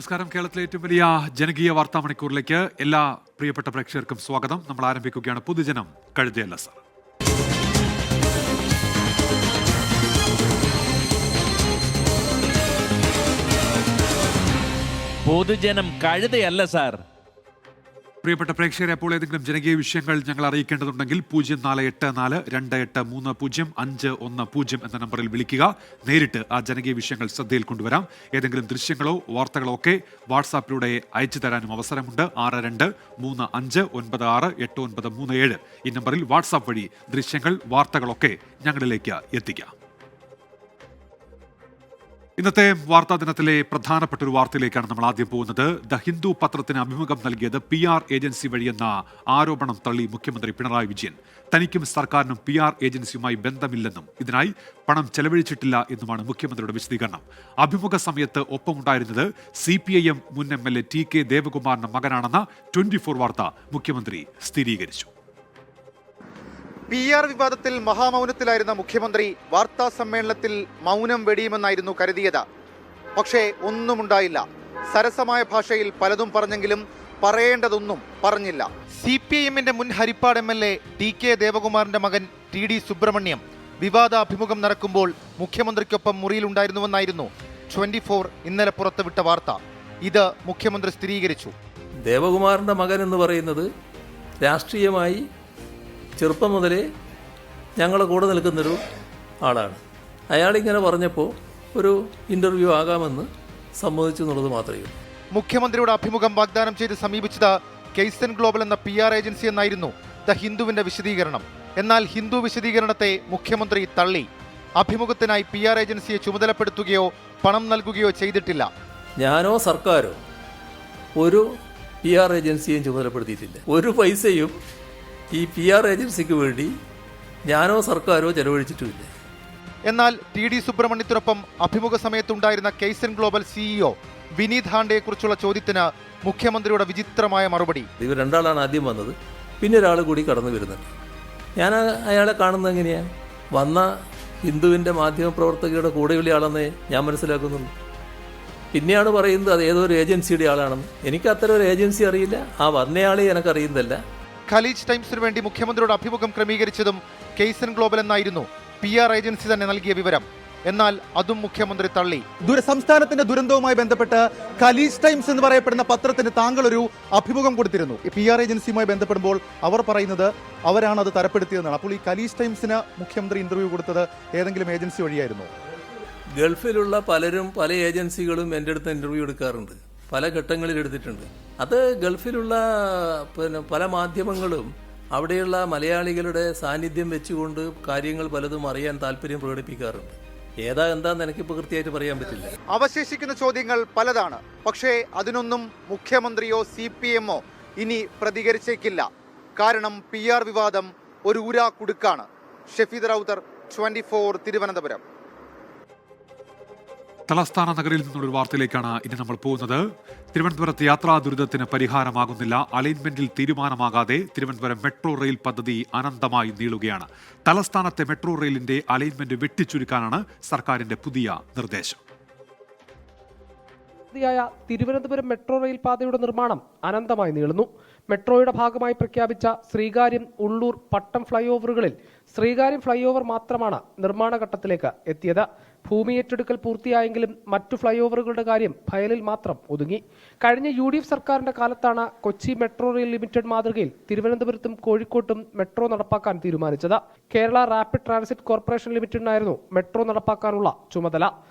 നമസ്കാരം. കേരളത്തിലെ ഏറ്റവും വലിയ ജനകീയ വാർത്താ മണിക്കൂറിലേക്ക് എല്ലാ പ്രിയപ്പെട്ട പ്രേക്ഷകർക്കും സ്വാഗതം. നമ്മൾ ആരംഭിക്കുകയാണ് പൊതുജനം കഴുതയല്ല സർ. പൊതുജനം കഴുതയല്ല സാർ. പ്രിയപ്പെട്ട പ്രേക്ഷകരെ, അപ്പോൾ ഏതെങ്കിലും ജനകീയ വിഷയങ്ങൾ ഞങ്ങൾ അറിയിക്കേണ്ടതുണ്ടെങ്കിൽ 0484-280-510 എന്ന നമ്പറിൽ വിളിക്കുക. നേരിട്ട് ആ ജനകീയ വിഷയങ്ങൾ ശ്രദ്ധയിൽ കൊണ്ടുവരാം. ഏതെങ്കിലും ദൃശ്യങ്ങളോ വാർത്തകളോ ഒക്കെ വാട്സാപ്പിലൂടെ അയച്ചു തരാനും അവസരമുണ്ട്. 6225968937 ഈ നമ്പറിൽ വാട്സാപ്പ് വഴി ദൃശ്യങ്ങൾ വാർത്തകളൊക്കെ ഞങ്ങളിലേക്ക് എത്തിക്കാം. ഇന്നത്തെ വാർത്താ ദിനത്തിലെ പ്രധാനപ്പെട്ട ഒരു വാർത്തയിലേക്കാണ് നമ്മൾ ആദ്യം പോകുന്നത്. ദ ഹിന്ദു പത്രത്തിന് അഭിമുഖം നൽകിയത് PR ഏജൻസി വഴിയെന്ന ആരോപണം തള്ളി മുഖ്യമന്ത്രി പിണറായി വിജയൻ. തനിക്കും സർക്കാരിനും PR ഏജൻസിയുമായി ബന്ധമില്ലെന്നും ഇതിനായി പണം ചെലവഴിച്ചിട്ടില്ല എന്നുമാണ് മുഖ്യമന്ത്രിയുടെ വിശദീകരണം. അഭിമുഖ സമയത്ത് ഒപ്പമുണ്ടായിരുന്നത് CPIM മുൻ MLA TK ദേവകുമാറിന്റെ മകനാണെന്ന 24 വാർത്ത മുഖ്യമന്ത്രി സ്ഥിരീകരിച്ചു. PR വിവാദത്തിൽ മഹാമൗനത്തിലായിരുന്ന മുഖ്യമന്ത്രി വാർത്താ സമ്മേളനത്തിൽ മൗനം വെടിയുമെന്നായിരുന്നു കരുതിയത്. പക്ഷേ ഒന്നുമുണ്ടായില്ല. സരസമായ ഭാഷയിൽ പലതും പറഞ്ഞെങ്കിലും പറയേണ്ടതൊന്നും പറഞ്ഞില്ല. CPIMന്റെ മുൻ ഹരിപ്പാട് MLA TK ദേവകുമാറിന്റെ മകൻ TD സുബ്രഹ്മണ്യം വിവാദ അഭിമുഖം നടക്കുമ്പോൾ മുഖ്യമന്ത്രിക്കൊപ്പം മുറിയിലുണ്ടായിരുന്നുവെന്നായിരുന്നു 24 ഇന്നലെ പുറത്തുവിട്ട വാർത്ത. ഇത് മുഖ്യമന്ത്രി സ്ഥിരീകരിച്ചു. ദേവകുമാറിന്റെ മകൻ എന്ന് പറയുന്നത് രാഷ്ട്രീയമായി ചെറുപ്പം മുതലേ ഞങ്ങളെ കൂടെ നിൽക്കുന്നൊരു ആളാണ്. അയാളിങ്ങനെ പറഞ്ഞപ്പോൾ ഒരു ഇൻ്റർവ്യൂ ആകാമെന്ന് സമ്മതിച്ചു എന്നുള്ളത് മാത്രമേ ഉള്ളൂ. മുഖ്യമന്ത്രിയുടെ അഭിമുഖം വാഗ്ദാനം ചെയ്ത് സമീപിച്ചത് കെയ്സൺ ഗ്ലോബൽ എന്ന PR ഏജൻസി എന്നായിരുന്നു ദ ഹിന്ദുവിന്റെ വിശദീകരണം. എന്നാൽ ഹിന്ദു വിശദീകരണത്തെ മുഖ്യമന്ത്രി തള്ളി. അഭിമുഖത്തിനായി PR ഏജൻസിയെ ചുമതലപ്പെടുത്തുകയോ പണം നൽകുകയോ ചെയ്തിട്ടില്ല. ഞാനോ സർക്കാരോ ഒരു PR ഏജൻസിയും ചുമതലപ്പെടുത്തിയിട്ടില്ല. ഒരു പൈസയും ഈ PR ഏജൻസിക്ക് വേണ്ടി ഞാനോ സർക്കാരോ ചെലവഴിച്ചിട്ടുമില്ല. എന്നാൽ TD സുബ്രഹ്മണ്യത്തിനൊപ്പം അഭിമുഖ സമയത്തുണ്ടായിരുന്ന കെയ്സൺ ഗ്ലോബൽ CEO വിനീത് ഹാണ്ടയെക്കുറിച്ചുള്ള ചോദ്യത്തിന് മുഖ്യമന്ത്രിയുടെ വിചിത്രമായ മറുപടി. ഇവർ രണ്ടാളാണ് ആദ്യം വന്നത്, പിന്നെ ഒരാൾ കൂടി കടന്നു വരുന്നുണ്ട്. ഞാൻ അയാളെ കാണുന്നത് എങ്ങനെയാണ്? വന്ന ഹിന്ദുവിൻ്റെ മാധ്യമപ്രവർത്തകരുടെ കൂടെയുള്ള ആളെന്നേ ഞാൻ മനസ്സിലാക്കുന്നുള്ളൂ. പിന്നെയാണ് പറയുന്നത് അത് ഏതോ ഒരു ഏജൻസിയുടെ ആളാണെന്ന്. എനിക്ക് അത്തരം ഒരു ഏജൻസി അറിയില്ല, ആ വന്നയാളെ എനിക്കറിയുന്നില്ല. ഖലീജ് ടൈംസിനു വേണ്ടി മുഖ്യമന്ത്രിയുടെ അഭിമുഖം ക്രമീകരിച്ചതും കെയ്സൺ ഗ്ലോബൽ എന്നായിരുന്നു PR ഏജൻസി തന്നെ നൽകിയ വിവരം. എന്നാൽ അതും മുഖ്യമന്ത്രി തള്ളി. സംസ്ഥാനത്തിന്റെ ദുരന്തവുമായി ബന്ധപ്പെട്ട് ഖലീജ് ടൈംസ് എന്ന് പറയപ്പെടുന്ന പത്രത്തിന് താങ്കൾ ഒരു അഭിമുഖം കൊടുത്തിരുന്നു. PR ഏജൻസിയുമായി ബന്ധപ്പെടുമ്പോൾ അവർ പറയുന്നത് അവരാണ് അത് തരപ്പെടുത്തിയതെന്നാണ്. അപ്പോൾ ഈ ഖലീജ് ടൈംസിന് മുഖ്യമന്ത്രി ഇന്റർവ്യൂ കൊടുത്തത് ഏതെങ്കിലും ഏജൻസി വഴിയായിരുന്നു? ഗൾഫിലുള്ള പലരും പല ഏജൻസികളും എൻ്റെ അടുത്ത് ഇൻ്റർവ്യൂ എടുക്കാറുണ്ട്, പല ഘട്ടങ്ങളിൽ എടുത്തിട്ടുണ്ട്. അത് ഗൾഫിലുള്ള പല മാധ്യമങ്ങളും അവിടെയുള്ള മലയാളികളുടെ സാന്നിധ്യം വെച്ചുകൊണ്ട് കാര്യങ്ങൾ പലതും അറിയാൻ താല്പര്യം പ്രകടിപ്പിക്കാറുണ്ട്. എന്താന്ന് എനിക്കിപ്പോൾ കൃത്യമായിട്ട് പറയാൻ പറ്റില്ല. അവശേഷിക്കുന്ന ചോദ്യങ്ങൾ പലതാണ്. പക്ഷേ അതിനൊന്നും മുഖ്യമന്ത്രിയോ CPMോ ഇനി പ്രതികരിച്ചേക്കില്ല. കാരണം PR വിവാദം ഒരു ഊരാ കുടുക്കാണ്. ഷഫീദ് റൗത്തർ, 24 തിരുവനന്തപുരം. തലസ്ഥാന നഗരിൽ നിന്നുള്ളൊരു വാർത്തയിലേക്കാണ് ഇനി നമ്മൾ പോകുന്നത്. തിരുവനന്തപുരത്ത് യാത്രാ ദുരിതത്തിന് പരിഹാരമാകുന്നില്ല. അലൈൻമെന്റിൽ തീരുമാനമാകാതെ തിരുവനന്തപുരം മെട്രോ റെയിൽ പദ്ധതി അനന്തമായി നീളുകയാണ്. തലസ്ഥാനത്തെ മെട്രോ റെയിലിന്റെ അലൈൻമെന്റ് വെട്ടിച്ചുരുക്കാനാണ് സർക്കാരിന്റെ പുതിയ നിർദ്ദേശം. തിരുവനന്തപുരം മെട്രോ റെയിൽ പാതയുടെ നിർമ്മാണം അനന്തമായി നീളുന്നു. മെട്രോയുടെ ഭാഗമായി പ്രഖ്യാപിച്ച ശ്രീകാര്യം, ഉള്ളൂർ, പട്ടം ഫ്ലൈ ഓവറുകളിൽ ശ്രീകാര്യം ഫ്ലൈ ഓവർ മാത്രമാണ് നിർമ്മാണ ഘട്ടത്തിലേക്ക് എത്തിയത്. ഭൂമി ഏറ്റെടുക്കൽ പൂർത്തിയായെങ്കിലും മറ്റു ഫ്ലൈ ഓവറുകളുടെ കാര്യം ഫയലിൽ മാത്രം ഒതുങ്ങി. കഴിഞ്ഞ UDF സർക്കാരിന്റെ കാലത്താണ് കൊച്ചി മെട്രോ റെയിൽ ലിമിറ്റഡ് മാതൃകയിൽ തിരുവനന്തപുരത്തും കോഴിക്കോട്ടും മെട്രോ നടപ്പാക്കാൻ തീരുമാനിച്ചത്. കേരള റാപ്പിഡ് ട്രാൻസിറ്റ് കോർപ്പറേഷൻ ലിമിറ്റഡിനായിരുന്നു മെട്രോ നടപ്പാക്കാനുള്ള ചുമതല.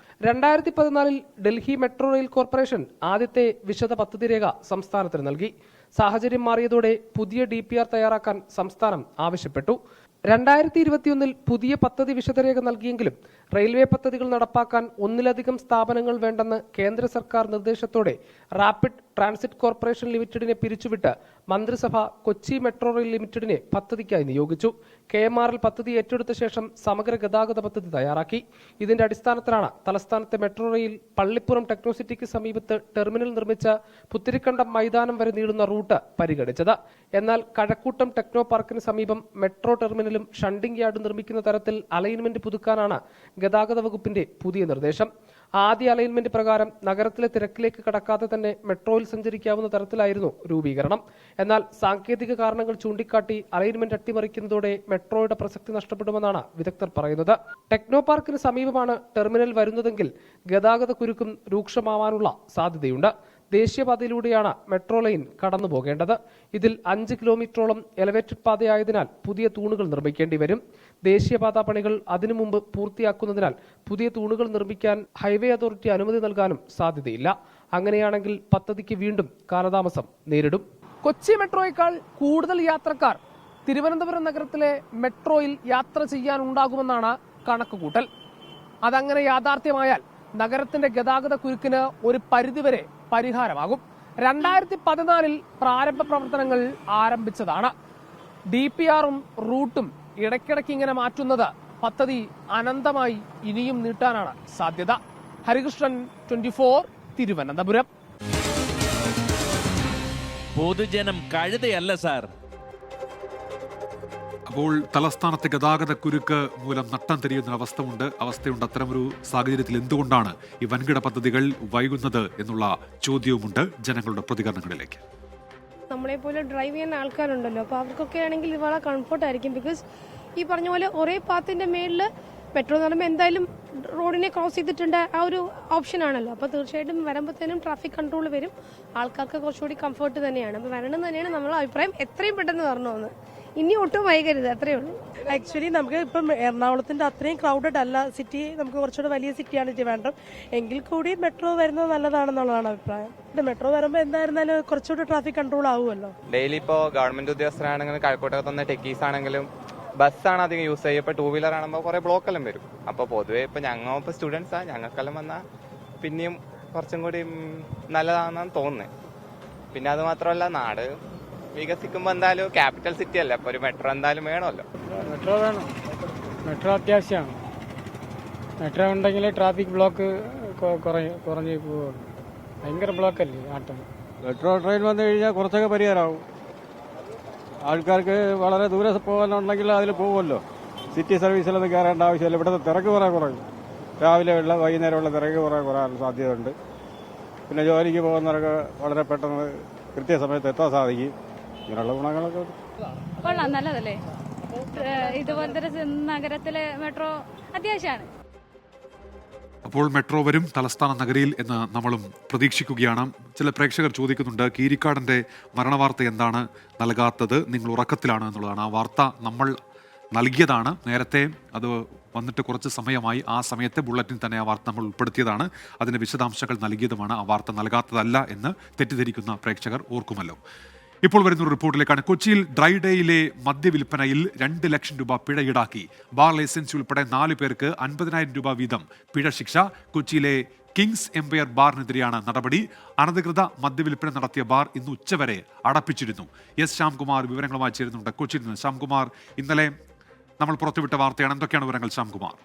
2014 ഡൽഹി മെട്രോ റെയിൽ കോർപ്പറേഷൻ ആദ്യത്തെ വിശദ പദ്ധതി രേഖ സംസ്ഥാനത്തിന് നൽകി. സാഹചര്യം മാറിയതോടെ പുതിയ DPR തയ്യാറാക്കാൻ സംസ്ഥാനം ആവശ്യപ്പെട്ടു. 2021 പുതിയ പദ്ധതി വിശദരേഖ നൽകിയെങ്കിലും റെയിൽവേ പദ്ധതികൾ നടപ്പാക്കാൻ ഒന്നിലധികം സ്ഥാപനങ്ങൾ വേണ്ടെന്ന് കേന്ദ്ര സർക്കാർ നിർദ്ദേശത്തോടെ റാപ്പിഡ് ട്രാൻസിറ്റ് കോർപ്പറേഷൻ ലിമിറ്റഡിനെ പിരിച്ചുവിട്ട് മന്ത്രിസഭ കൊച്ചി മെട്രോ റെയിൽ ലിമിറ്റഡിനെ പദ്ധതിക്കായി നിയോഗിച്ചു. KMRL പദ്ധതി ഏറ്റെടുത്ത ശേഷം സമഗ്ര ഗതാഗത പദ്ധതി തയ്യാറാക്കി. ഇതിന്റെ അടിസ്ഥാനത്തിലാണ് തലസ്ഥാനത്തെ മെട്രോ റെയിൽ പള്ളിപ്പുറം ടെക്നോസിറ്റിക്ക് സമീപത്ത് ടെർമിനൽ നിർമ്മിച്ച പുത്തിരിക്കണ്ടം മൈതാനം വരെ നീളുന്ന റൂട്ട് പരിഗണിച്ചത്. എന്നാൽ കഴക്കൂട്ടം ടെക്നോ പാർക്കിന് സമീപം മെട്രോ ടെർമിനലും ഷണ്ടിംഗ് യാർഡ് നിർമ്മിക്കുന്ന തരത്തിൽ അലൈൻമെന്റ് പുതുക്കാനാണ് ഗതാഗത വകുപ്പിന്റെ പുതിയ നിർദ്ദേശം. ആദ്യ അലൈൻമെന്റ് പ്രകാരം നഗരത്തിലെ തിരക്കിലേക്ക് കടക്കാതെ തന്നെ മെട്രോയിൽ സഞ്ചരിക്കാവുന്ന തരത്തിലായിരുന്നു രൂപീകരണം. എന്നാൽ സാങ്കേതിക കാരണങ്ങൾ ചൂണ്ടിക്കാട്ടി അലൈൻമെന്റ് അട്ടിമറിക്കുന്നതോടെ മെട്രോയുടെ പ്രസക്തി നഷ്ടപ്പെടുമെന്നാണ് വിദഗ്ധർ പറയുന്നത്. ടെക്നോ പാർക്കിന് സമീപമാണ് ടെർമിനൽ വരുന്നതെങ്കിൽ ഗതാഗത കുരുക്കും രൂക്ഷമാവാനുള്ള സാധ്യതയുണ്ട്. ദേശീയപാതയിലൂടെയാണ് മെട്രോ ലൈൻ കടന്നു പോകേണ്ടത്. ഇതിൽ 5 കിലോമീറ്ററോളം എലവേറ്റഡ് പാതയായതിനാൽ പുതിയ തൂണുകൾ നിർമ്മിക്കേണ്ടി വരും. ദേശീയപാത പണികൾ അതിനു മുമ്പ് പൂർത്തിയാക്കുന്നതിനാൽ പുതിയ തൂണുകൾ നിർമ്മിക്കാൻ ഹൈവേ അതോറിറ്റി അനുമതി നൽകാനും സാധ്യതയില്ല. അങ്ങനെയാണെങ്കിൽ പദ്ധതിക്ക് വീണ്ടും കാലതാമസം നേരിടും. കൊച്ചി മെട്രോയേക്കാൾ കൂടുതൽ യാത്രക്കാർ തിരുവനന്തപുരം നഗരത്തിലെ മെട്രോയിൽ യാത്ര ചെയ്യാനുണ്ടാകുമെന്നാണ് കണക്കുകൂട്ടൽ. അതങ്ങനെ യാഥാർത്ഥ്യമായാൽ നഗരത്തിന്റെ ഗതാഗത കുരുക്കിന് ഒരു പരിധിവരെ പരിഹാരമാകും. 2014 പ്രാരംഭ പ്രവർത്തനങ്ങൾ ആരംഭിച്ചതാണ്. DPRും റൂട്ടും ഇടയ്ക്കിടയ്ക്ക് ഇങ്ങനെ മാറ്റുന്നത് പദ്ധതി അനന്തമായി ഇനിയും നീട്ടാനാണ് സാധ്യത. ഹരികൃഷ്ണൻ, 24, തിരുവനന്തപുരം. പൊതുജനം കഴുതയല്ല സാർ. അപ്പോൾ തലസ്ഥാനത്തെ ഗതാഗത കുരുക്ക് മൂലം നട്ടം തിരിയുന്ന അവസ്ഥയുണ്ട്. അത്തരമൊരു സാഹചര്യത്തിൽ എന്തുകൊണ്ടാണ് ഈ വൻകിട പദ്ധതികൾ വൈകുന്നത് എന്നുള്ള ചോദ്യവുമുണ്ട് ജനങ്ങളുടെ പ്രതികരണങ്ങളിലേക്ക്. നമ്മളെ പോലെ ഡ്രൈവ് ചെയ്യുന്ന ആൾക്കാരുണ്ടല്ലോ, അപ്പോൾ അവർക്കൊക്കെ ആണെങ്കിൽ ഇത് വളരെ കംഫർട്ട് ആയിരിക്കും. ബിക്കോസ് ഈ പറഞ്ഞ പോലെ ഒരേ പാത്തിന്റെ മേളിൽ മെട്രോ എന്ന് പറയുമ്പോൾ എന്തായാലും റോഡിനെ ക്രോസ് ചെയ്തിട്ടുണ്ട്, ആ ഒരു ഓപ്ഷൻ ആണല്ലോ. അപ്പോൾ തീർച്ചയായിട്ടും വരുമ്പോഴത്തേനും ട്രാഫിക് കൺട്രോൾ വരും, ആൾക്കാർക്ക് കുറച്ചുകൂടി കംഫർട്ട് തന്നെയാണ്. അപ്പോൾ വരണം തന്നെയാണ് നമ്മളെ അഭിപ്രായം. എത്രയും പെട്ടെന്ന് വരണമെന്ന്, ഇനി ഒട്ടും വൈകരുത്, അത്രയേ ഉള്ളൂ. ആക്ച്വലി നമുക്ക് ഇപ്പം എറണാകുളത്തിന്റെ അത്രയും ക്രൗഡഡ് അല്ല സിറ്റി, നമുക്ക് കുറച്ചുകൂടെ വലിയ സിറ്റിയാണ് വേണ്ടത്. എങ്കിൽ കൂടി മെട്രോ വരുന്നത് നല്ലതാണെന്നുള്ളതാണ് അഭിപ്രായം. മെട്രോ വരുമ്പോൾ എന്തായിരുന്നാലും കുറച്ചുകൂടി ട്രാഫിക് കൺട്രോൾ ആവുമല്ലോ. ഡെയിലി ഇപ്പോൾ ഗവൺമെന്റ് ഉദ്യോഗസ്ഥരാണെങ്കിലും കഴക്കൂട്ടത്ത് തന്നെ ടെക്കീസ് ആണെങ്കിലും ബസ്സാണ് അധികം യൂസ് ചെയ്യുക. ഇപ്പോൾ 2 വീലർ ആകുമ്പോൾ കുറേ ബ്ലോക്കെല്ലാം വരും. അപ്പോൾ പൊതുവേ ഇപ്പോൾ ഞങ്ങളിപ്പോൾ സ്റ്റുഡൻസാണ്, ഞങ്ങൾക്കെല്ലാം വന്നാൽ പിന്നെയും കുറച്ചും കൂടി നല്ലതാണെന്നാണ് തോന്നുന്നത്. പിന്നെ അത് മാത്രമല്ല, നാട് വികസിക്കുമ്പോൾ എന്തായാലും ക്യാപിറ്റൽ സിറ്റി അല്ലേ, അപ്പോൾ ഒരു മെട്രോ എന്തായാലും വേണമല്ലോ. മെട്രോ വേണം, മെട്രോ അത്യാവശ്യമാണ്. മെട്രോ ഉണ്ടെങ്കിൽ ട്രാഫിക് ബ്ലോക്ക് കുറഞ്ഞ് പോകും. ഭയങ്കര ബ്ലോക്കല്ലേ നാട്ടിൽ. മെട്രോ ട്രെയിൻ വന്നു കഴിഞ്ഞാൽ കുറച്ചൊക്കെ പരിഹാരമാവും. ആൾക്കാർക്ക് വളരെ ദൂരെ പോകാനുണ്ടെങ്കിൽ അതിൽ പോകുമല്ലോ. സിറ്റി സർവീസിലൊന്നും കയറേണ്ട ആവശ്യമില്ല. ഇവിടുത്തെ തിരക്ക് കുറേ കുറയും. രാവിലെ ഉള്ള വൈകുന്നേരമുള്ള തിരക്ക് കുറയാൻ സാധ്യതയുണ്ട്. പിന്നെ ജോലിക്ക് പോകുന്നവർക്ക് വളരെ പെട്ടെന്ന് കൃത്യസമയത്ത് എത്താൻ സാധിക്കും. ഇങ്ങനെയുള്ള ഗുണങ്ങളൊക്കെ കൊള്ളാം, നല്ലതല്ലേ. ഇതുപോലത്തെ നഗരത്തിലെ മെട്രോ അത്യാവശ്യമാണ്. അപ്പോൾ മെട്രോ വരും തലസ്ഥാന നഗരിയിൽ എന്ന് നമ്മളും പ്രതീക്ഷിക്കുകയാണ്. ചില പ്രേക്ഷകർ ചോദിക്കുന്നുണ്ട്, കീരിക്കാടൻ്റെ മരണവാർത്ത എന്താണ് നൽകാത്തത്, നിങ്ങൾ ഉറക്കത്തിലാണ് എന്നുള്ളതാണ്. ആ വാർത്ത നമ്മൾ നൽകിയതാണ് നേരത്തെ, അത് വന്നിട്ട് കുറച്ച് സമയമായി. ആ സമയത്തെ ബുള്ളറ്റിൻ തന്നെ ആ വാർത്ത നമ്മൾ ഉൾപ്പെടുത്തിയതാണ്, അതിൻ്റെ വിശദാംശങ്ങൾ നൽകിയതുമാണ്. ആ വാർത്ത നൽകാത്തതല്ല എന്ന് തെറ്റിദ്ധരിക്കുന്ന പ്രേക്ഷകർ ഓർക്കുമല്ലോ. ഇപ്പോൾ വരുന്നൊരു റിപ്പോർട്ടിലേക്കാണ്. കൊച്ചിയിൽ ഡ്രൈ ഡേയിലെ മദ്യവിൽപ്പനയിൽ 2 ലക്ഷം രൂപ പിഴ ഈടാക്കി. ബാർ ലൈസൻസ് ഉൾപ്പെടെ 4 പേർക്ക് 50,000 രൂപ വീതം പിഴ ശിക്ഷ. കൊച്ചിയിലെ കിങ്സ് എംപയർ ബാറിനെതിരെയാണ് നടപടി. അനധികൃത മദ്യവിൽപ്പന നടത്തിയ ബാർ ഇന്ന് ഉച്ചവരെ അടപ്പിച്ചിരുന്നു. എസ് ശ്യാംകുമാർ വിവരങ്ങളുമായി ചേരുന്നുണ്ട് കൊച്ചിയിൽ നിന്ന്. ശ്യാംകുമാർ, ഇന്നലെ നമ്മൾ പുറത്തുവിട്ട വാർത്തയാണ്, എന്തൊക്കെയാണ് വിവരങ്ങൾ ശ്യാംകുമാർ?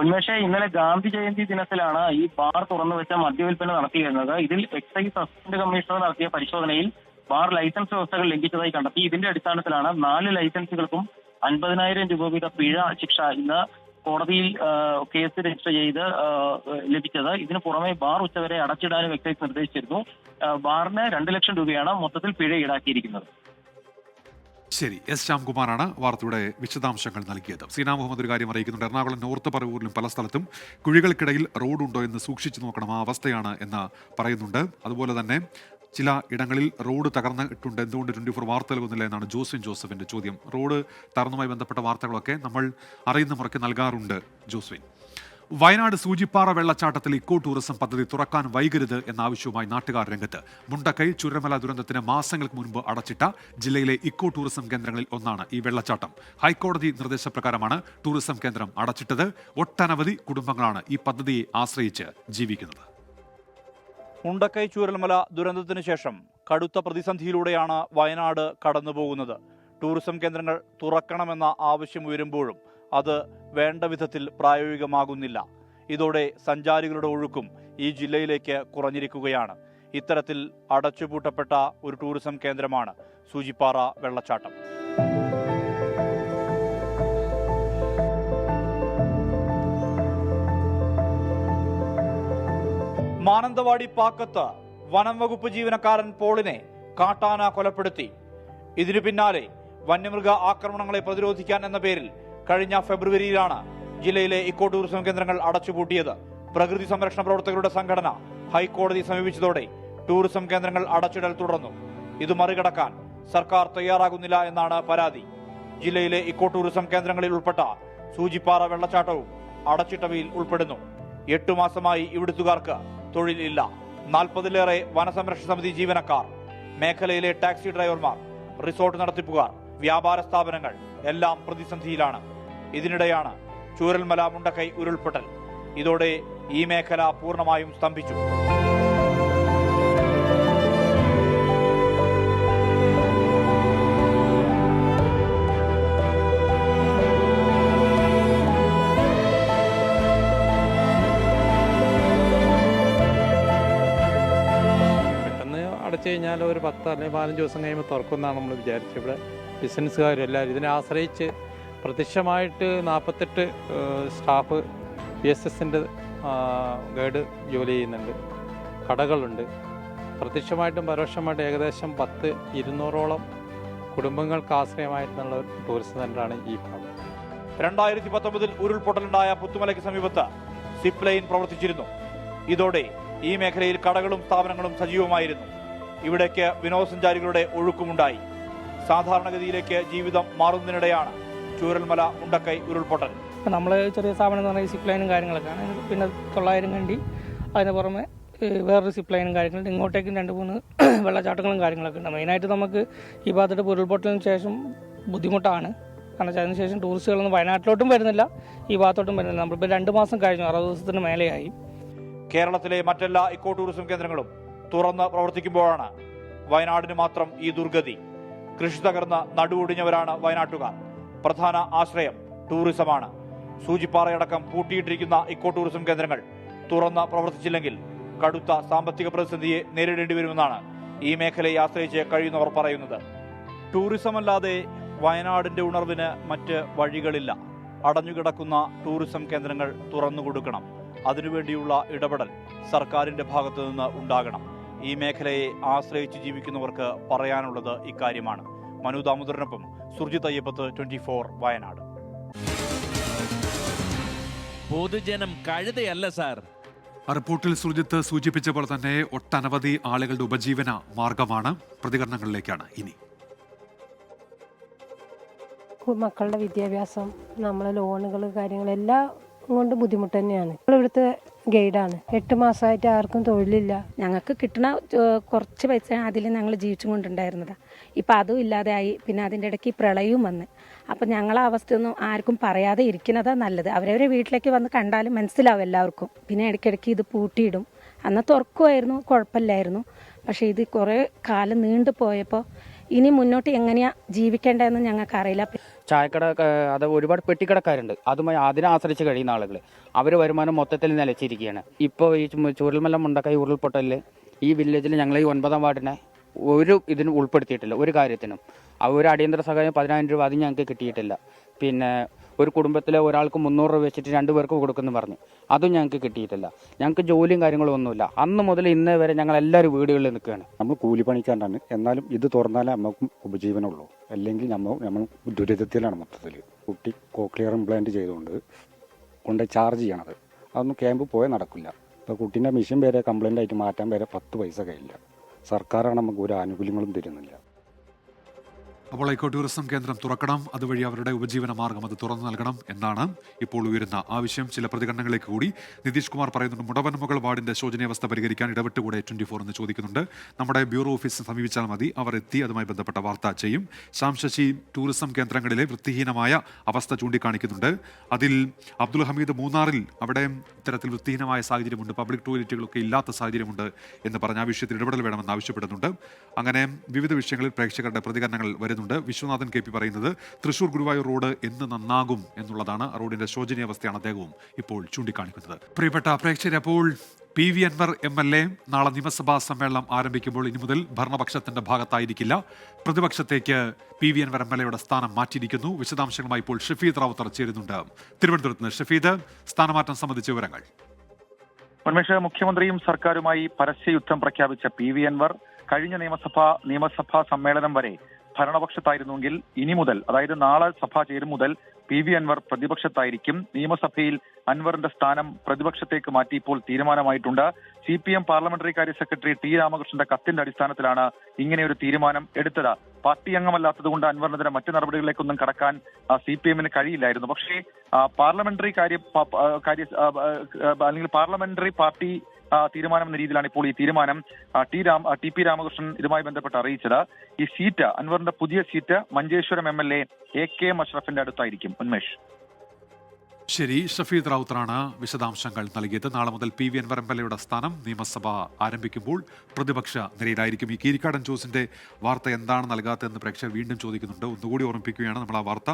ഉന്മേഷ്, ഇന്നലെ ഗാന്ധി ജയന്തി ദിനത്തിലാണ് ഈ ബാർ തുറന്നു വെച്ച മദ്യവിൽപ്പന നടത്തിയിരുന്നത്. ഇതിൽ എക്സൈസ് അസിസ്റ്റന്റ് കമ്മീഷണർ നടത്തിയ പരിശോധനയിൽ ബാർ ലൈസൻസ് വ്യവസ്ഥകൾ ലംഘിച്ചതായി കണ്ടെത്തി. ഇതിന്റെ അടിസ്ഥാനത്തിലാണ് 4 ലൈസൻസുകൾക്കും 50,000 രൂപ വീത പിഴ ശിക്ഷ ഇന്ന് കോടതിയിൽ കേസ് രജിസ്റ്റർ ചെയ്ത് ലഭിച്ചത്. ഇതിനു പുറമെ ബാർ ഉച്ചവരെ അടച്ചിടാനും എക്സൈസ് നിർദ്ദേശിച്ചിരുന്നു. ബാറിന് 2 ലക്ഷം രൂപയാണ് മൊത്തത്തിൽ പിഴ ഈടാക്കിയിരിക്കുന്നത്. ശരി, എസ് ശ്യാംകുമാറാണ് വാർത്തയുടെ വിശദാംശങ്ങൾ നൽകിയത്. സീന മുഹമ്മദ് ഒരു കാര്യം അറിയിക്കുന്നുണ്ട്. എറണാകുളം നോർത്ത് പറവൂരിലും പല സ്ഥലത്തും കുഴികൾക്കിടയിൽ റോഡുണ്ടോ എന്ന് സൂക്ഷിച്ചു നോക്കണം, ആ അവസ്ഥയാണ് എന്ന് പറയുന്നുണ്ട്. അതുപോലെ തന്നെ ചില ഇടങ്ങളിൽ റോഡ് തകർന്നിട്ടുണ്ട്, എന്തുകൊണ്ട് 24 വാർത്ത നൽകുന്നില്ല എന്നാണ് ജോസഫിന്റെ ചോദ്യം. റോഡ് തകർന്നുമായി ബന്ധപ്പെട്ട വാർത്തകളൊക്കെ നമ്മൾ അറിയുന്ന മുറയ്ക്ക് നൽകാറുണ്ട് ജോസ്വിൻ. വയനാട് സൂചിപ്പാറ വെള്ളച്ചാട്ടത്തിൽ ഇക്കോ ടൂറിസം പദ്ധതി തുറക്കാൻ വൈകരുത് എന്ന ആവശ്യവുമായി നാട്ടുകാർ രംഗത്ത്. മുണ്ടക്കൈ ചുരമല ദുരന്തത്തിന് മാസങ്ങൾക്ക് മുൻപ് അടച്ചിട്ട ജില്ലയിലെ ഇക്കോ ടൂറിസം കേന്ദ്രങ്ങളിൽ ഒന്നാണ് ഈ വെള്ളച്ചാട്ടം. ഹൈക്കോടതി നിർദ്ദേശപ്രകാരമാണ് ടൂറിസം കേന്ദ്രം അടച്ചിട്ടത്. ഒട്ടനവധി കുടുംബങ്ങളാണ് ഈ പദ്ധതിയെ ആശ്രയിച്ച് ജീവിക്കുന്നത്. മുണ്ടക്കൈ ചൂരൽമല ദുരന്തത്തിന് ശേഷം കടുത്ത പ്രതിസന്ധിയിലൂടെയാണ് വയനാട് കടന്നുപോകുന്നത്. ടൂറിസം കേന്ദ്രങ്ങൾ തുറക്കണമെന്ന ആവശ്യം ഉയരുമ്പോഴും അത് വേണ്ട വിധത്തിൽ പ്രായോഗികമാകുന്നില്ല. ഇതോടെ സഞ്ചാരികളുടെ ഒഴുക്കും ഈ ജില്ലയിലേക്ക് കുറഞ്ഞിരിക്കുകയാണ്. ഇത്തരത്തിൽ അടച്ചുപൂട്ടപ്പെട്ട ഒരു ടൂറിസം കേന്ദ്രമാണ് സൂചിപ്പാറ വെള്ളച്ചാട്ടം. മാനന്തവാടി പാക്കത്ത് വനം വകുപ്പ് ജീവനക്കാരൻ പോളിനെ കാട്ടാന കൊലപ്പെടുത്തി. ഇതിനു പിന്നാലെ വന്യമൃഗ ആക്രമണങ്ങളെ പ്രതിരോധിക്കാൻ എന്ന പേരിൽ കഴിഞ്ഞ ഫെബ്രുവരിയിലാണ് ജില്ലയിലെ ഇക്കോ ടൂറിസം കേന്ദ്രങ്ങൾ അടച്ചുപൂട്ടിയത്. പ്രകൃതി സംരക്ഷണ പ്രവർത്തകരുടെ സംഘടന ഹൈക്കോടതി സമീപിച്ചതോടെ ടൂറിസം കേന്ദ്രങ്ങൾ അടച്ചിടൽ തുടർന്നു. ഇത് മറികടക്കാൻ സർക്കാർ തയ്യാറാകുന്നില്ല എന്നാണ് പരാതി. ജില്ലയിലെ ഇക്കോ ടൂറിസം കേന്ദ്രങ്ങളിൽ ഉൾപ്പെട്ട സൂചിപ്പാറ വെള്ളച്ചാട്ടവും അടച്ചിട്ടവയിൽ ഉൾപ്പെടുന്നു. 8 മാസമായി ഇവിടുത്തുകാർക്ക് തൊഴിലില്ല. 40-ലേറെ വനസംരക്ഷണ സമിതി ജീവനക്കാർ, മേഖലയിലെ ടാക്സി ഡ്രൈവർമാർ, റിസോർട്ട് നടത്തിപ്പുകാർ, വ്യാപാര സ്ഥാപനങ്ങൾ എല്ലാം പ്രതിസന്ധിയിലാണ്. ഇതിനിടെയാണ് ചൂരൽമല മുണ്ടക്കൈ ഉരുൾപൊട്ടൽ. ഇതോടെ ഈ മേഖല പൂർണ്ണമായും സ്തംഭിച്ചു. അടച്ചു കഴിഞ്ഞാൽ ഒരു 10 അല്ലെങ്കിൽ 15 ദിവസം കഴിയുമ്പോൾ തുറക്കുമെന്നാണ് നമ്മൾ വിചാരിച്ചത്. ഇവിടെ ബിസിനസ്സുകാരും എല്ലാവരും ഇതിനെ ആശ്രയിച്ച് പ്രത്യക്ഷമായിട്ട് 48 സ്റ്റാഫ് PSSൻ്റെ ഗൈഡ് ജോലി ചെയ്യുന്നുണ്ട്. കടകളുണ്ട്. പ്രത്യക്ഷമായിട്ടും പരോക്ഷമായിട്ടും ഏകദേശം 200ഓളം കുടുംബങ്ങൾക്ക് ആശ്രയമായിട്ടുള്ള ഒരു ടൂറിസം സെൻ്ററാണ് ഈ ഭാഗം. 2019 ഉരുൾപൊട്ടലുണ്ടായ പുത്തുമലയ്ക്ക് സമീപത്ത് സിപ്പ് ലൈൻ പ്രവർത്തിച്ചിരുന്നു. ഇതോടെ ഈ മേഖലയിൽ കടകളും സ്ഥാപനങ്ങളും സജീവമായിരുന്നു. ഇവിടേക്ക് വിനോദസഞ്ചാരികളുടെ ഒഴുക്കുമുണ്ടായി. സാധാരണഗതിയിലേക്ക് ജീവിതം മാറുന്നതിനിടെയാണ് ചൂരൽമല മുണ്ടക്കൈ ഉരുൾപൊട്ടൽ. നമ്മൾ ചെറിയ സ്ഥാപനം എന്ന് പറഞ്ഞാൽ സിപ്പ് ലൈനും കാര്യങ്ങളൊക്കെയാണ്. പിന്നെ 900 കണ്ടി, അതിന് പുറമെ വേറൊരു സിപ്പ് ലൈനും കാര്യങ്ങളുണ്ട്. ഇങ്ങോട്ടേക്കും 2-3 വെള്ളച്ചാട്ടങ്ങളും കാര്യങ്ങളൊക്കെ ഉണ്ട്. മെയിനായിട്ട് നമുക്ക് ഈ ഭാഗത്തോട്ട് ഉരുൾപൊട്ടലിന് ശേഷം ബുദ്ധിമുട്ടാണ്. കാരണം അതിന് ശേഷം ടൂറിസ്റ്റുകളൊന്നും വയനാട്ടിലോട്ടും വരുന്നില്ല, ഈ ഭാഗത്തോട്ടും വരുന്നില്ല. നമ്മളിപ്പോൾ 2 മാസം കഴിഞ്ഞു, 60 ദിവസത്തിന് മേലെയായി. കേരളത്തിലെ മറ്റെല്ലാ ഇക്കോ ടൂറിസം കേന്ദ്രങ്ങളും തുറന്ന് പ്രവർത്തിക്കുമ്പോഴാണ് വയനാടിന് മാത്രം ഈ ദുർഗതി. കൃഷി തകർന്ന് നടുവൊടിഞ്ഞവരാണ് വയനാട്ടുകാർ. പ്രധാന ആശ്രയം ടൂറിസമാണ്. സൂചിപ്പാറയടക്കം പൂട്ടിയിട്ടിരിക്കുന്ന ഇക്കോ ടൂറിസം കേന്ദ്രങ്ങൾ തുറന്ന് പ്രവർത്തിച്ചില്ലെങ്കിൽ കടുത്ത സാമ്പത്തിക പ്രതിസന്ധിയെ നേരിടേണ്ടി വരുമെന്നാണ് ഈ മേഖലയെ ആശ്രയിച്ച് കഴിയുന്നവർ പറയുന്നത്. ടൂറിസമല്ലാതെ വയനാടിന്റെ ഉണർവിന് മറ്റ് വഴികളില്ല. അടഞ്ഞുകിടക്കുന്ന ടൂറിസം കേന്ദ്രങ്ങൾ തുറന്നുകൊടുക്കണം. അതിനുവേണ്ടിയുള്ള ഇടപെടൽ സർക്കാരിന്റെ ഭാഗത്തു നിന്ന് ഉണ്ടാകണം. ഈ മേഖലയെ ആശ്രയിച്ച് ജീവിക്കുന്നവർക്ക് പറയാനുള്ളത് ഇക്കാര്യമാണ്. മനു ദാമോദരനൊപ്പം സുർജിത് അയ്യപ്പത്ത്, 24 വയനാട്. പൊതുജനം കഴുതയല്ല സാർ. റിപ്പോർട്ടിൽ സുർജിത്ത് സൂചിപ്പിച്ച പോലെ തന്നെ ഒട്ടനവധി ആളുകളുടെ ഉപജീവന മാർഗമാണ്. പ്രതികരണങ്ങളിലേക്കാണ് ഇനി. മക്കളുടെ വിദ്യാഭ്യാസം, നമ്മളെ ലോണുകൾ, കാര്യങ്ങളെല്ലാം കൊണ്ട് ബുദ്ധിമുട്ട് തന്നെയാണ്. ഇവിടുത്തെ ഗൈഡാണ്. 8 മാസമായിട്ട് ആർക്കും തൊഴിലില്ല. ഞങ്ങൾക്ക് കിട്ടുന്ന കുറച്ച് പൈസ അതിൽ ഞങ്ങൾ ജീവിച്ചും കൊണ്ടുണ്ടായിരുന്നതാണ്. ഇപ്പം അതും ഇല്ലാതെയായി. പിന്നെ അതിൻ്റെ ഇടയ്ക്ക് പ്രളയവും വന്ന്. അപ്പം ഞങ്ങളെ അവസ്ഥയൊന്നും ആർക്കും പറയാതെ ഇരിക്കുന്നതാണ് നല്ലത്. അവരവരെ വീട്ടിലേക്ക് വന്ന് കണ്ടാലും മനസ്സിലാവും എല്ലാവർക്കും. പിന്നെ ഇടയ്ക്കിടയ്ക്ക് ഇത് പൂട്ടിയിടും. അന്ന് തുറക്കുമായിരുന്നു, കുഴപ്പമില്ലായിരുന്നു. പക്ഷേ ഇത് കുറേ കാലം നീണ്ടു പോയപ്പോൾ ഇനി മുന്നോട്ട് എങ്ങനെയാണ് ജീവിക്കേണ്ടതെന്ന് ഞങ്ങൾക്കറിയില്ല. ചായക്കട, അത് ഒരുപാട് പെട്ടിക്കടക്കാരുണ്ട്. അതുമായി അതിനെ ആശ്രയിച്ച് കഴിയുന്ന ആളുകൾ, അവർ വരുമാനം മൊത്തത്തിൽ നിലച്ചിരിക്കുകയാണ്. ഇപ്പോൾ ഈ ചൂരൽമല മുണ്ടക്കൈ ഉരുൾപൊട്ടലിൽ ഈ വില്ലേജിൽ ഞങ്ങൾ ഈ 9ാം വാർഡിനെ ഒരു ഇതിന് ഉൾപ്പെടുത്തിയിട്ടില്ല, ഒരു കാര്യത്തിനും. ഒരു അടിയന്തര സഹായം 10,000 രൂപ അത് ഞങ്ങൾക്ക് കിട്ടിയിട്ടില്ല. പിന്നെ ഒരു കുടുംബത്തിലെ ഒരാൾക്ക് 300 രൂപ വെച്ചിട്ട് 2 പേർക്ക് കൊടുക്കുമെന്ന് പറഞ്ഞു, അതും ഞങ്ങൾക്ക് കിട്ടിയിട്ടില്ല. ഞങ്ങൾക്ക് ജോലിയും കാര്യങ്ങളും ഒന്നുമില്ല. അന്ന് മുതൽ ഇന്നേ വരെ ഞങ്ങൾ എല്ലാവരും വീടുകളിൽ നിൽക്കുകയാണ്. നമ്മൾ കൂലിപ്പണിക്കാണ്ടാണ്. എന്നാലും ഇത് തുറന്നാലേ നമുക്കും ഉപജീവനമുള്ളൂ. അല്ലെങ്കിൽ നമ്മൾ ദുരിതത്തിലാണ് മൊത്തത്തിൽ. കുട്ടി കോക്ലിയർ ഇംപ്ലാന്റ് ചെയ്തുകൊണ്ട് കൊണ്ട് ചാർജ് ചെയ്യണത്, അതൊന്നും ക്യാമ്പ് പോയാൽ നടക്കില്ല. ഇപ്പോൾ കുട്ടീൻ്റെ മെഷീൻ വരെ കംപ്ലൈൻ്റ് ആയിട്ട് മാറ്റാൻ വരെ 10 പൈസ കയ്യില്ല. സർക്കാരാണ് നമുക്ക് ഒരു ആനുകൂല്യങ്ങളും തരുന്നില്ല. അപ്പോൾ ഇക്കോ ടൂറിസം കേന്ദ്രം തുറക്കണം, അതുവഴി അവരുടെ ഉപജീവന മാർഗം അത് തുറന്നു നൽകണം എന്നാണ് ഇപ്പോൾ ഉയരുന്ന ആവശ്യം. ചില പ്രതികരണങ്ങളിലേക്ക് കൂടി നിതീഷ് കുമാർ പറയുന്നുണ്ട്. മുടവൻമുകൾ വാർഡിന്റെ ശോചനീയാവസ്ഥ പരിഹരിക്കാൻ ഇടപെട്ടുകൂടെ 24 എന്ന് ചോദിക്കുന്നുണ്ട്. നമ്മുടെ ബ്യൂറോ ഓഫീസിൽ സമീപിച്ചാൽ മതി, അവർ എത്തി അതുമായി ബന്ധപ്പെട്ട വാർത്ത ചെയ്യും. ശ്യാം ശശി ടൂറിസം കേന്ദ്രങ്ങളിലെ വൃത്തിഹീനമായ അവസ്ഥ ചൂണ്ടിക്കാണിക്കുന്നുണ്ട്. അതിൽ അബ്ദുൽ ഹമീദ് മൂന്നാറിൽ അവിടെ ഇത്തരത്തിൽ വൃത്തിഹീനമായ സാഹചര്യമുണ്ട്, പബ്ലിക് ടോയ്ലറ്റുകളൊക്കെ ഇല്ലാത്ത സാഹചര്യമുണ്ട് എന്ന് പറഞ്ഞ ആ വിഷയത്തിൽ ഇടപെടൽ വേണമെന്ന് ആവശ്യപ്പെടുന്നുണ്ട്. അങ്ങനെ വിവിധ വിഷയങ്ങളിൽ പ്രേക്ഷകരുടെ പ്രതികരണങ്ങൾ വരുന്നു. വിശ്വനാഥൻ KP പറയുന്നത് തൃശൂർ ഗുരുവായൂർ റോഡ് എന്ന് നന്നാകും എന്നുള്ളതാണ്. റോഡിന്റെ ശോചനീയാവസ്ഥയാണ് അദ്ദേഹവും ഇപ്പോൾ ചൂണ്ടിക്കാണിക്കുന്നത്. പ്രിയപ്പെട്ട പ്രേക്ഷകരെ, അപ്പോൾ PV അൻവർ MLA നാളെ നിയമസഭാ സമ്മേളനം ആരംഭിക്കുമ്പോൾ ഇനി മുതൽ ഭരണപക്ഷത്തിന്റെ ഭാഗത്തായിരിക്കില്ല. പ്രതിപക്ഷത്തേക്ക് PV അൻവർ MLAയുടെ സ്ഥാനം മാറ്റിയിരിക്കുന്നു. വിശദാംശങ്ങളുമായി ഇപ്പോൾ ഷഫീദ് റാവുത്തർ ചേരുന്നുണ്ട് തിരുവനന്തപുരത്ത് നിന്ന്. ഷഫീദ്, സ്ഥാനമാറ്റം സംബന്ധിച്ച വിവരങ്ങൾ. ഉന്മേഷ്, മുഖ്യമന്ത്രിയും സർക്കാരുമായി പരസ്യയുദ്ധം പ്രഖ്യാപിച്ച PV അൻവർ കഴിഞ്ഞ നിയമസഭാ സമ്മേളനം വരെ ഭരണപക്ഷത്തായിരുന്നുവെങ്കിൽ ഇനി മുതൽ, അതായത് നാളെ സഭ ചേരും മുതൽ PV അൻവർ പ്രതിപക്ഷത്തായിരിക്കും. നിയമസഭയിൽ അൻവറിന്റെ സ്ഥാനം പ്രതിപക്ഷത്തേക്ക് മാറ്റി ഇപ്പോൾ തീരുമാനമായിട്ടുണ്ട്. CPM പാർലമെന്ററി കാര്യ സെക്രട്ടറി T രാമകൃഷ്ണന്റെ കത്തിന്റെ അടിസ്ഥാനത്തിലാണ് ഇങ്ങനെയൊരു തീരുമാനം എടുത്തത്. പാർട്ടി അംഗമല്ലാത്തതുകൊണ്ട് അൻവറിനെതിരെ മറ്റു നടപടികളിലേക്കൊന്നും കടക്കാൻ CPM-ന് കഴിയില്ലായിരുന്നു. പക്ഷേ പാർലമെന്ററി അല്ലെങ്കിൽ പാർലമെന്ററി പാർട്ടി തീരുമാനം എന്ന രീതിയിലാണ് ഇപ്പോൾ ഈ തീരുമാനം TP രാമകൃഷ്ണൻ ഇതുമായി ബന്ധപ്പെട്ട് അറിയിച്ചത്. ഈ സീറ്റ്, അൻവറിന്റെ പുതിയ സീറ്റ് മഞ്ചേശ്വരം MLA AK അഷ്റഫിന്റെ അടുത്തായിരിക്കും. ഉന്മേഷ്. ശരി, ഷഫീദ് റാവുത്തറാണ് വിശദാംശങ്ങൾ നൽകിയത്. നാളെ മുതൽ PV അൻവർ MLA-യുടെ സ്ഥാനം നിയമസഭ ആരംഭിക്കുമ്പോൾ പ്രതിപക്ഷ നിരയിലായിരിക്കും. ഈ കീരിക്കാടൻ ജോസിന്റെ വാർത്ത എന്താണ് നൽകാത്തതെന്ന് പ്രേക്ഷകർ വീണ്ടും ചോദിക്കുന്നുണ്ട്. ഒന്നുകൂടി ഓർമ്മിപ്പിക്കുകയാണ്, നമ്മൾ ആ വാർത്ത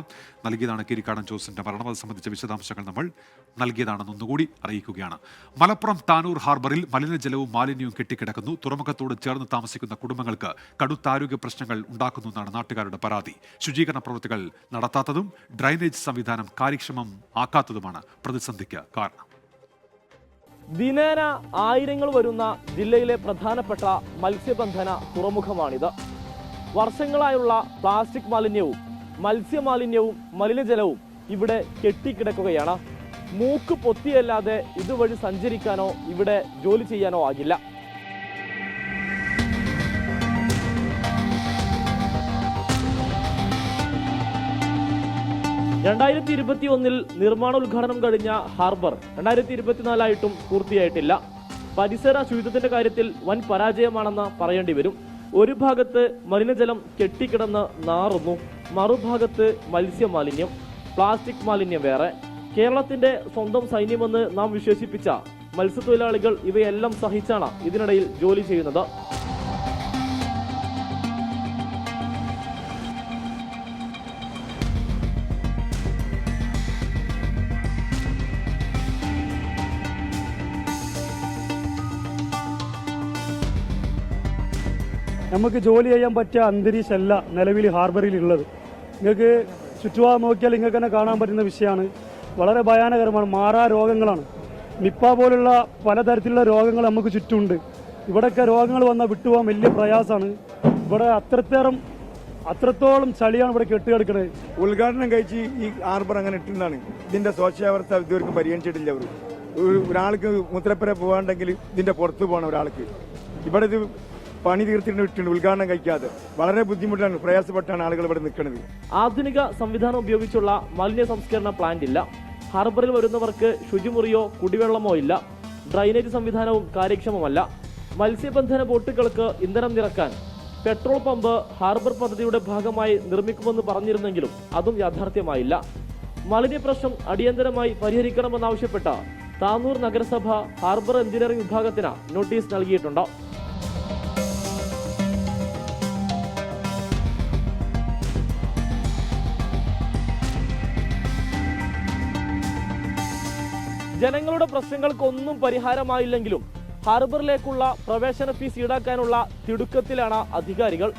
നൽകിയതാണ്. കീരിക്കാടൻ ജോസിന്റെ മരണം, അത് സംബന്ധിച്ച വിശദാംശങ്ങൾ നമ്മൾ നൽകിയതാണെന്ന് ഒന്നുകൂടി അറിയിക്കുകയാണ്. മലപ്പുറം താനൂർ ഹാർബറിൽ മലിനജലവും മാലിന്യവും കെട്ടിക്കിടക്കുന്നു. തുറമുഖത്തോട് ചേർന്ന് താമസിക്കുന്ന കുടുംബങ്ങൾക്ക് കടുത്ത ആരോഗ്യ പ്രശ്നങ്ങൾ ഉണ്ടാക്കുന്നുവെന്നാണ് നാട്ടുകാരുടെ പരാതി. ശുചീകരണ പ്രവൃത്തികൾ നടത്താത്തതും ഡ്രൈനേജ് സംവിധാനം കാര്യക്ഷമം ആക്കാത്തതുമാണ് പ്രതിസന്ധിക്ക് കാരണം. ദിനേന ആയിരങ്ങൾ വരുന്ന ജില്ലയിലെ പ്രധാനപ്പെട്ട മത്സ്യബന്ധന തുറമുഖമാണിത്. വർഷങ്ങളായുള്ള പ്ലാസ്റ്റിക് മാലിന്യവും മത്സ്യമാലിന്യവും മലിനജലവും ഇവിടെ കെട്ടിക്കിടക്കുകയാണ്. മൂക്ക് പൊത്തിയല്ലാതെ ഇതുവഴി സഞ്ചരിക്കാനോ ഇവിടെ ജോലി ചെയ്യാനോ ആകില്ല. ിൽ നിർമ്മാണോദ്ഘാടനം കഴിഞ്ഞ ഹാർബർ 2024 പൂർത്തിയായിട്ടില്ല. പരിസര ശുചിത്വത്തിന്റെ കാര്യത്തിൽ വൻ പരാജയമാണെന്ന് പറയേണ്ടി വരും. ഒരു ഭാഗത്ത് മലിനജലം കെട്ടിക്കിടന്ന് നാറുന്നു, മറുഭാഗത്ത് മത്സ്യമാലിന്യം, പ്ലാസ്റ്റിക് മാലിന്യം വേറെ. കേരളത്തിന്റെ സ്വന്തം സൈന്യമെന്ന് നാം വിശേഷിപ്പിച്ച മത്സ്യത്തൊഴിലാളികൾ ഇവയെല്ലാം സഹിച്ചാണ് ഇതിനിടയിൽ ജോലി ചെയ്യുന്നത്. നമുക്ക് ജോലി ചെയ്യാൻ പറ്റിയ അന്തരീക്ഷമല്ല നിലവിൽ ഹാർബറിൽ ഉള്ളത്. നിങ്ങൾക്ക് ചുറ്റുപാട് നോക്കിയാൽ നിങ്ങൾക്ക് തന്നെ കാണാൻ പറ്റുന്ന വിഷയമാണ്. വളരെ ഭയാനകരമാണ്. മാറാ രോഗങ്ങളാണ്. നിപ്പ പോലുള്ള പലതരത്തിലുള്ള രോഗങ്ങൾ നമുക്ക് ചുറ്റുമുണ്ട്. ഇവിടെയൊക്കെ രോഗങ്ങൾ വന്നാൽ വിട്ടുപോകാൻ വലിയ പ്രയാസമാണ്. ഇവിടെ അത്രത്തോളം ചളിയാണ് ഇവിടെ കെട്ടുകിടക്കുന്നത്. ഉദ്ഘാടനം കഴിച്ച് ഈ ഹാർബർ അങ്ങനെ ഇട്ടുന്നതാണ്. ഇതിന്റെ ശോച്യാവസ്ഥ ഇതുവരെയും പരിഗണിച്ചിട്ടില്ല. ഒരാൾക്ക് മുത്തലപ്പുര പോകാണ്ടെങ്കിൽ ഇതിന്റെ പുറത്ത് പോകണം ഒരാൾക്ക്. ഇവിടെ ഇത് പണി തീർത്തിട്ടുണ്ട് ഉദ്ഘാടനം കഴിക്കാതെ. വളരെ ബുദ്ധിമുട്ടാണ്, പ്രയാസപ്പെട്ടാണ് ആളുകൾ ഇവിടെ നിൽക്കുന്നത്. ആധുനിക സംവിധാനം ഉപയോഗിച്ചുള്ള മാലിന്യ സംസ്കരണ പ്ലാന്റ് ഇല്ല. ഹാർബറിൽ വരുന്നവർക്ക് ശുചിമുറിയോ കുടിവെള്ളമോ ഇല്ല. ഡ്രൈനേജ് സംവിധാനവും കാര്യക്ഷമമല്ല. മത്സ്യബന്ധന ബോട്ടുകൾക്ക് ഇന്ധനം നിറക്കാൻ പെട്രോൾ പമ്പ് ഹാർബർ പദ്ധതിയുടെ ഭാഗമായി നിർമ്മിക്കുമെന്ന് പറഞ്ഞിരുന്നെങ്കിലും അതും യാഥാർത്ഥ്യമായില്ല. മാലിന്യ പ്രശ്നം അടിയന്തരമായി പരിഹരിക്കണമെന്നാവശ്യപ്പെട്ട താനൂർ നഗരസഭ ഹാർബർ എഞ്ചിനീയറിംഗ് വിഭാഗത്തിന് നോട്ടീസ് നൽകിയിട്ടുണ്ട്. ജനങ്ങളുടെ പ്രശ്നങ്ങൾക്കൊന്നും പരിഹാരമായില്ലെങ്കിലും ഹാർബറിലേക്കുള്ള പ്രവേശന ഫീസ് ഈടാക്കാനുള്ള തിടുക്കത്തിലാണ് അധികാരികൾ.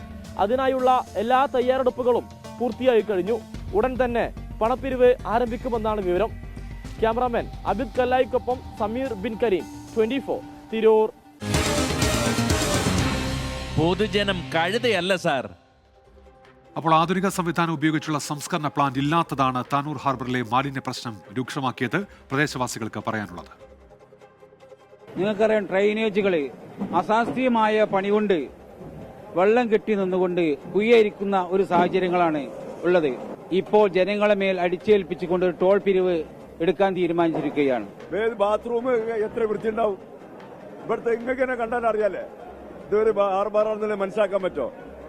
അതിനായുള്ള എല്ലാ തയ്യാറെടുപ്പുകളും പൂർത്തിയായി കഴിഞ്ഞു. ഉടൻ തന്നെ പണപ്പിരിവ് ആരംഭിക്കുമെന്നാണ് വിവരം. ക്യാമറാമാൻ അബിദ് കല്ലായിക്കൊപ്പം സമീർ ബിൻ കരീം, 24 തിരൂർ. പൊതുജനം കഴുതയല്ല സാർ. അപ്പോൾ ആധുനിക സംവിധാനം ഉപയോഗിച്ചുള്ള സംസ്കരണ പ്ലാന്റ് ഇല്ലാത്തതാണ് താനൂർ ഹാർബറിലെ മാലിന്യ പ്രശ്നം രൂക്ഷമാക്കിയത്. പ്രദേശവാസികൾക്ക് പറയാനുള്ളത്, നിങ്ങൾക്കറിയാം, ഡ്രൈനേജുകൾ അശാസ്ത്രീയമായ പണി കൊണ്ട് വെള്ളം കെട്ടി നിന്നുകൊണ്ട് കുയ്യായിരിക്കുന്ന ഒരു സാഹചര്യങ്ങളാണ് ഉള്ളത്. ഇപ്പോൾ ജനങ്ങളെ മേൽ അടിച്ചേൽപ്പിച്ചുകൊണ്ട് ടോൾ പിരിവ് എടുക്കാൻ തീരുമാനിച്ചിരിക്കുകയാണ്. ബാത്റൂം എത്ര വൃത്തിയുണ്ടാവും ഇവിടുത്തെ? ഇങ്ങനെ തന്നെ കണ്ടാൽ അറിയാലേ ഇതൊരു ഹാർബറാണെന്നല്ലേ മനസ്സിലാക്കാൻ പറ്റോ?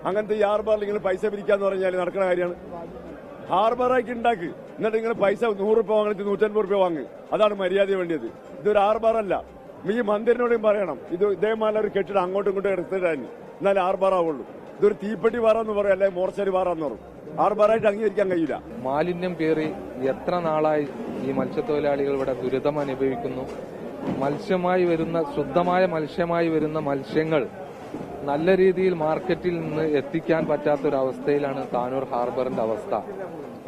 അങ്ങനത്തെ ഈ ഹാർബറിൽ നിങ്ങൾ പൈസ പിരിക്കാന്ന് പറഞ്ഞാൽ നടക്കുന്ന കാര്യമാണ്. ഹാർബറാക്കി ഉണ്ടാക്ക്, എന്നിട്ട് നിങ്ങൾ പൈസ 100 രൂപ വാങ്ങി 150 രൂപ വാങ്ങ്. അതാണ് മര്യാദ വേണ്ടിയത്. ഇതൊരു ഹാർബറല്ല. ഈ മന്ദിരിനോടും പറയണം ഇത് ഇതേമാതിരി ഒരു കെട്ടിടം അങ്ങോട്ടും ഇങ്ങോട്ടും എടുത്തിട്ടാണ് എന്നാലും ഹാർബറാവുള്ളൂ. ഇതൊരു തീപ്പെട്ടി പാറാന്ന് പറയും, അല്ലെങ്കിൽ മോർച്ചറി പാറാന്ന് പറയും. ഹാർബറായിട്ട് അംഗീകരിക്കാൻ കഴിയില്ല. മാലിന്യം പേറി എത്ര നാളായി ഈ മത്സ്യത്തൊഴിലാളികൾ ഇവിടെ ദുരിതം അനുഭവിക്കുന്നു. ശുദ്ധമായ മത്സ്യമായി വരുന്ന മത്സ്യങ്ങൾ നല്ല രീതിയിൽ മാർക്കറ്റിൽ നിന്ന് എത്തിക്കാൻ പറ്റാത്തൊരവസ്ഥയിലാണ് താനൂർ ഹാർബറിന്റെ അവസ്ഥ.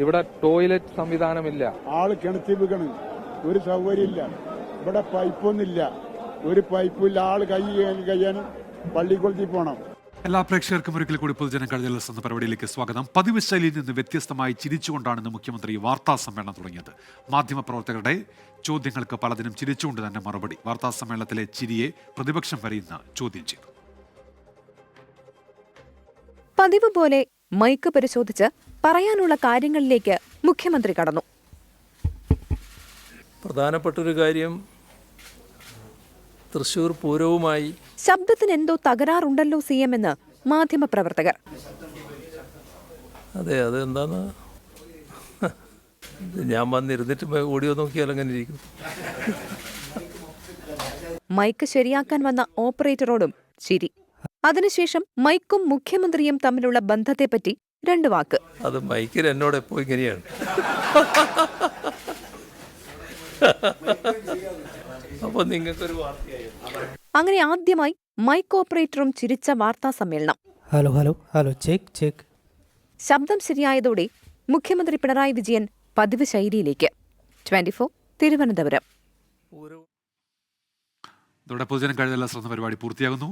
ഇവിടെ ടോയ്ലറ്റ് സംവിധാനമില്ല. ആള് കിണറ്റി വീകണ്, ഒരു സൗകര്യമില്ല. ഇവിടെ പൈപ്പൊന്നുമില്ല. ഒരു പൈപ്പില്ല, ആള് കഴിയാൻ പള്ളിക്കുളത്തിൽ പോകണം. എല്ലാ പ്രേക്ഷകർക്കും ഒരിക്കൽ കൂടി പൊതുജനം കഴുതലസ് എന്ന പരിപാടിയിലേക്ക് സ്വാഗതം. പതിവ് ശൈലിയിൽ നിന്ന് വ്യത്യസ്തമായി ചിരിച്ചുകൊണ്ടാണ് ഇന്ന് മുഖ്യമന്ത്രി വാർത്താ സമ്മേളനം തുടങ്ങിയത്. മാധ്യമപ്രവർത്തകരുടെ ചോദ്യങ്ങൾക്ക് പലതിനും ചിരിച്ചുകൊണ്ട് തന്നെ മറുപടി. വാർത്താ സമ്മേളനത്തിലെ ചിരിയെ പ്രതിപക്ഷം വരെ ഇന്ന് ചോദ്യം ചെയ്തു. പതിവ് പോലെ മൈക്ക് പരിശോധിച്ച് പറയാനുള്ള കാര്യങ്ങളിലേക്ക് മുഖ്യമന്ത്രി കടന്നു. പ്രധാനപ്പെട്ടൊരു കാര്യം തൃശൂർ പൂരവുമായി ശബ്ദത്തിന് എന്തോ തകരാറുണ്ടല്ലോ CM എന്ന് മാധ്യമപ്രവർത്തകർ. അതെ, അതെന്താന്ന് ഞാൻ വന്നിരുന്നിട്ട് ഓഡിയോ നോക്കിയാൽ അങ്ങനെ ഇരിക്കും. മൈക്ക് ശരിയാക്കാൻ വന്ന ഓപ്പറേറ്ററോടും ചിരി. അതിനുശേഷം മൈക്കും മുഖ്യമന്ത്രിയും തമ്മിലുള്ള ബന്ധത്തെപ്പറ്റി 2 വാക്ക്. അത് മൈക്കിൽ എന്നോട് എപ്പോ ഇങ്ങനെയാണ്. അപ്പൊ നിങ്ങൾക്കൊരു വാർത്തയായി. അങ്ങനെ ആദ്യമായി മൈക്ക് ഓപ്പറേറ്ററും ചിരിച്ച വാർത്താ സമ്മേളനം. Hello hello hello check check. ശബ്ദം ശരിയായതോടെ മുഖ്യമന്ത്രി പിണറായി വിജയൻ പതിവ് ശൈലിയിലേക്ക്. 24 തിരുവനന്തപുരം. ഇതോടെ പൊതുജനം കഴുതലസ് എന്ന പരിപാടി പൂർത്തിയാകുന്നു.